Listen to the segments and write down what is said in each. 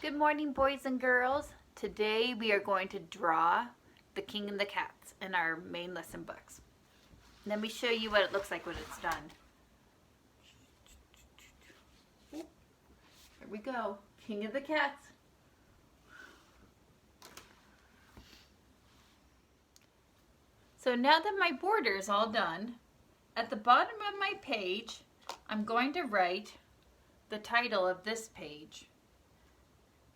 Good morning, boys and girls. Today we are going to draw the king and the cats in our main lesson books. Let me show you what it looks like when it's done. Here we go, king of the cats. So now that my border is all done, at the bottom of my page, I'm going to write the title of this page.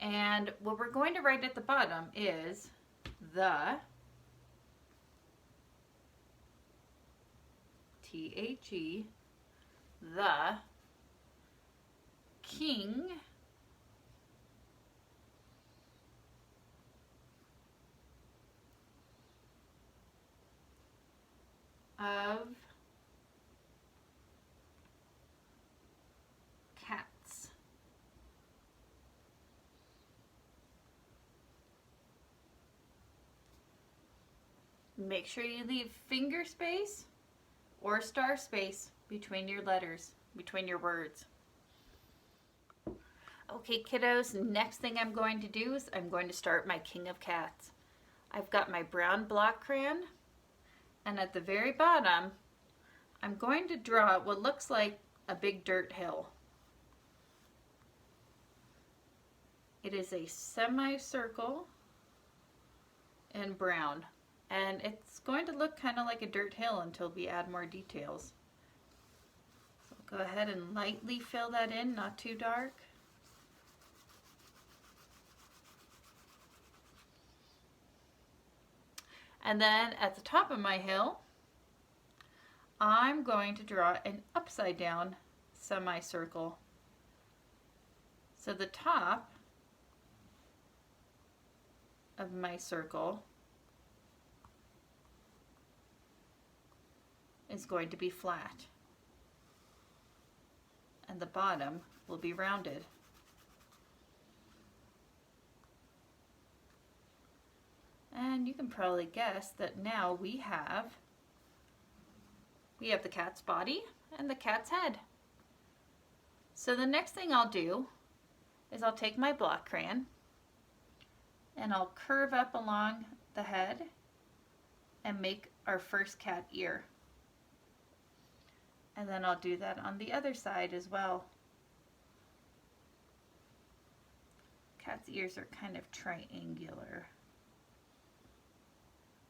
And what we're going to write at the bottom is the T-H-E, the king of cats. Make sure you leave finger space or star space between your letters, between your words. Okay, kiddos, next thing I'm going to do is I'm going to start my king of cats. I've got my brown block crayon, and at the very bottom, I'm going to draw what looks like a big dirt hill. It is a semicircle in brown, and it's going to look kind of like a dirt hill until we add more details. So go ahead and lightly fill that in, not too dark. And then at the top of my hill, I'm going to draw an upside down semicircle. So the top of my circle is going to be flat, and the bottom will be rounded. And you can probably guess that now we have the cat's body and the cat's head. So the next thing I'll do is I'll take my block crayon and I'll curve up along the head and make our first cat ear. And then I'll do that on the other side as well. Cat's ears are kind of triangular.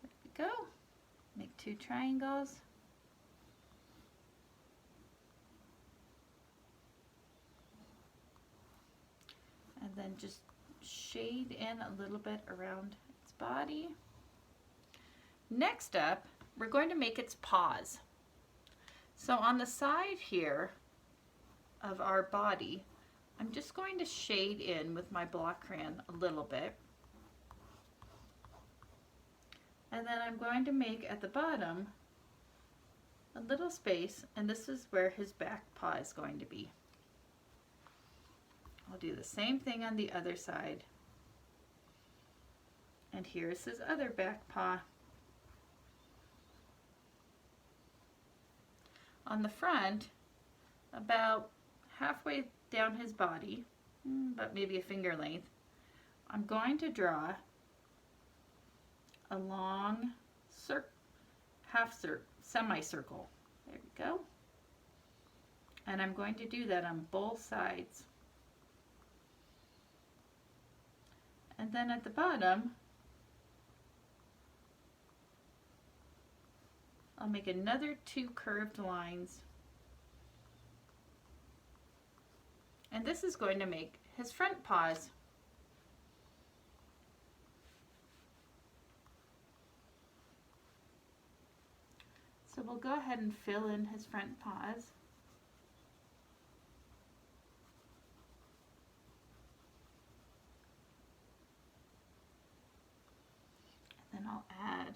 There we go. Make two triangles. And then just shade in a little bit around its body. Next up, we're going to make its paws. So on the side here of our body, I'm just going to shade in with my block crayon a little bit. And then I'm going to make at the bottom a little space, and this is where his back paw is going to be. I'll do the same thing on the other side. And here's his other back paw. On the front, about halfway down his body, but maybe a finger length, I'm going to draw a long semicircle. There we go. And I'm going to do that on both sides. And then at the bottom, I'll make another two curved lines. And this is going to make his front paws. So we'll go ahead and fill in his front paws. And then I'll add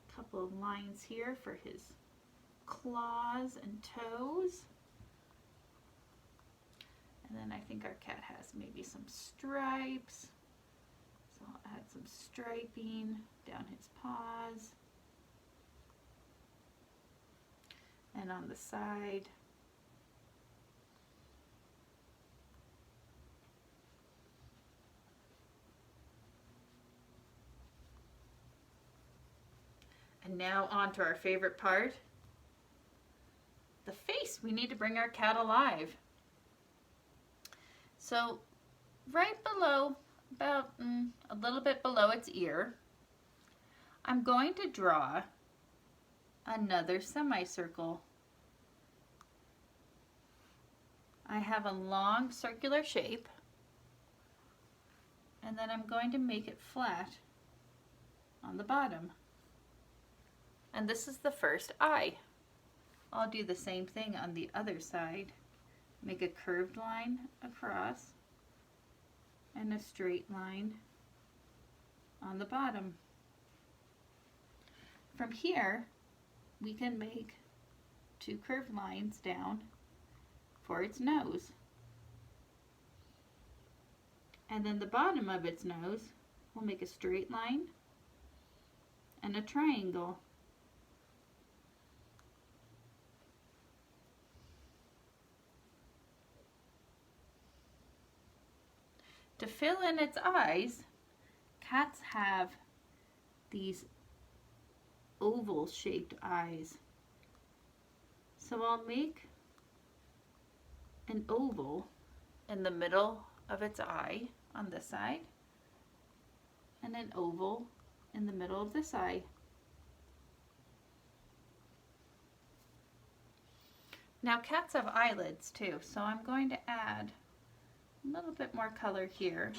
a couple of lines here for his claws and toes. And then I think our cat has maybe some stripes. So I'll add some striping down his paws. And on the side. And now on to our favorite part, the face. We need to bring our cat alive. So right below, about a little bit below its ear, I'm going to draw another semicircle. I have a long circular shape, and then I'm going to make it flat on the bottom. And this is the first eye. I'll do the same thing on the other side. Make a curved line across and a straight line on the bottom. From here, we can make two curved lines down for its nose. And then the bottom of its nose, we'll make a straight line and a triangle. To fill in its eyes, cats have these oval shaped eyes. So I'll make an oval in the middle of its eye on this side and an oval in the middle of this eye. Now cats have eyelids too, so I'm going to add a little bit more color here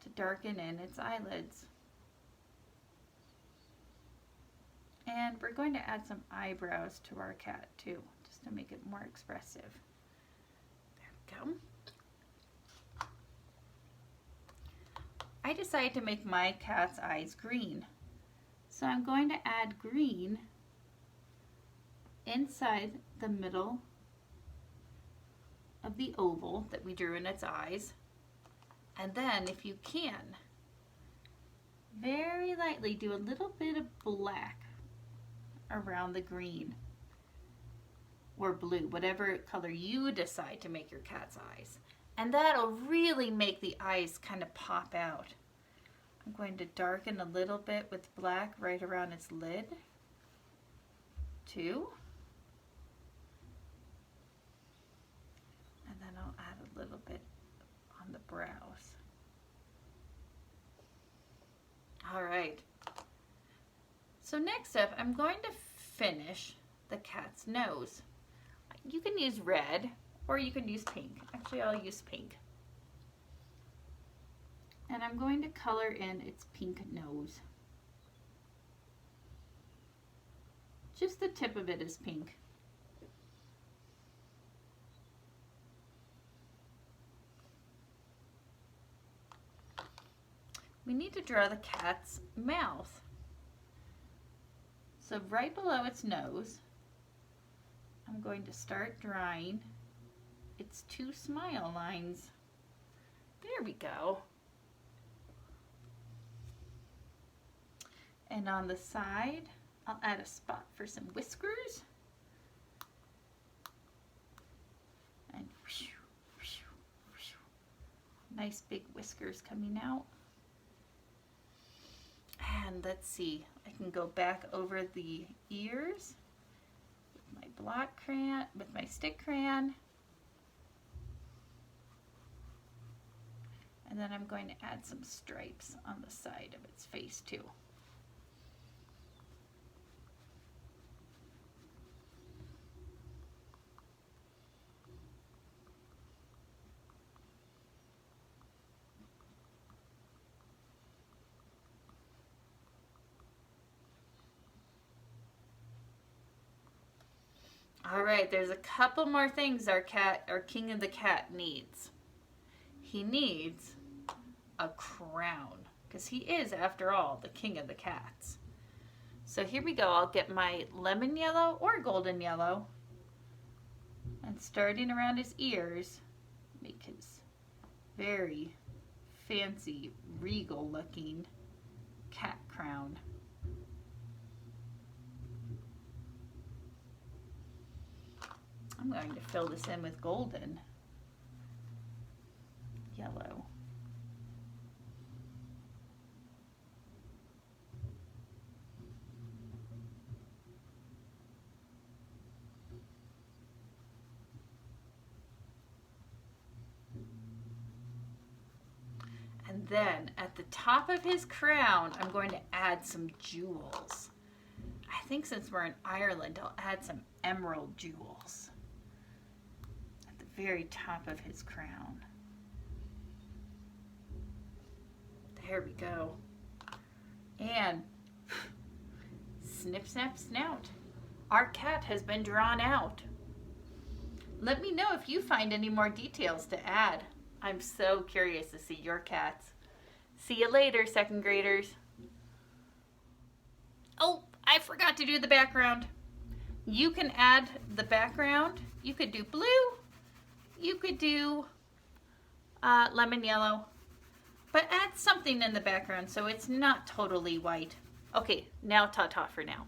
to darken in its eyelids. And we're going to add some eyebrows to our cat too, just to make it more expressive. There we go. I decided to make my cat's eyes green. So I'm going to add green inside the middle of the oval that we drew in its eyes. And then, if you can, very lightly do a little bit of black around the green or blue, whatever color you decide to make your cat's eyes. And that'll really make the eyes kind of pop out. I'm going to darken a little bit with black right around its lid, too. And then I'll add a little bit on the brows. All right. So next up, I'm going to finish the cat's nose. You can use red or you can use pink. Actually, I'll use pink. And I'm going to color in its pink nose. Just the tip of it is pink. We need to draw the cat's mouth. So right below its nose, I'm going to start drawing its two smile lines. There we go. And on the side, I'll add a spot for some whiskers. And whoosh, whoosh, whoosh. Nice big whiskers coming out. And let's see, I can go back over the ears with my black crayon, with my stick crayon. And then I'm going to add some stripes on the side of its face too. All right, there's a couple more things our king of the cat needs. He needs a crown, because he is, after all, the king of the cats. So here we go. I'll get my lemon yellow or golden yellow, and starting around his ears, make his very fancy, regal looking cat crown. I'm going to fill this in with golden yellow. then at the top of his crown, I'm going to add some jewels. I think since we're in Ireland, I'll add some emerald jewels at the very top of his crown. There we go. And snip, snap, snout. Our cat has been drawn out. Let me know if you find any more details to add. I'm so curious to see your cats. See you later, second graders. Oh, I forgot to do the background. You can add the background. You could do blue. You could do lemon yellow. But add something in the background so it's not totally white. Okay, now ta-ta for now.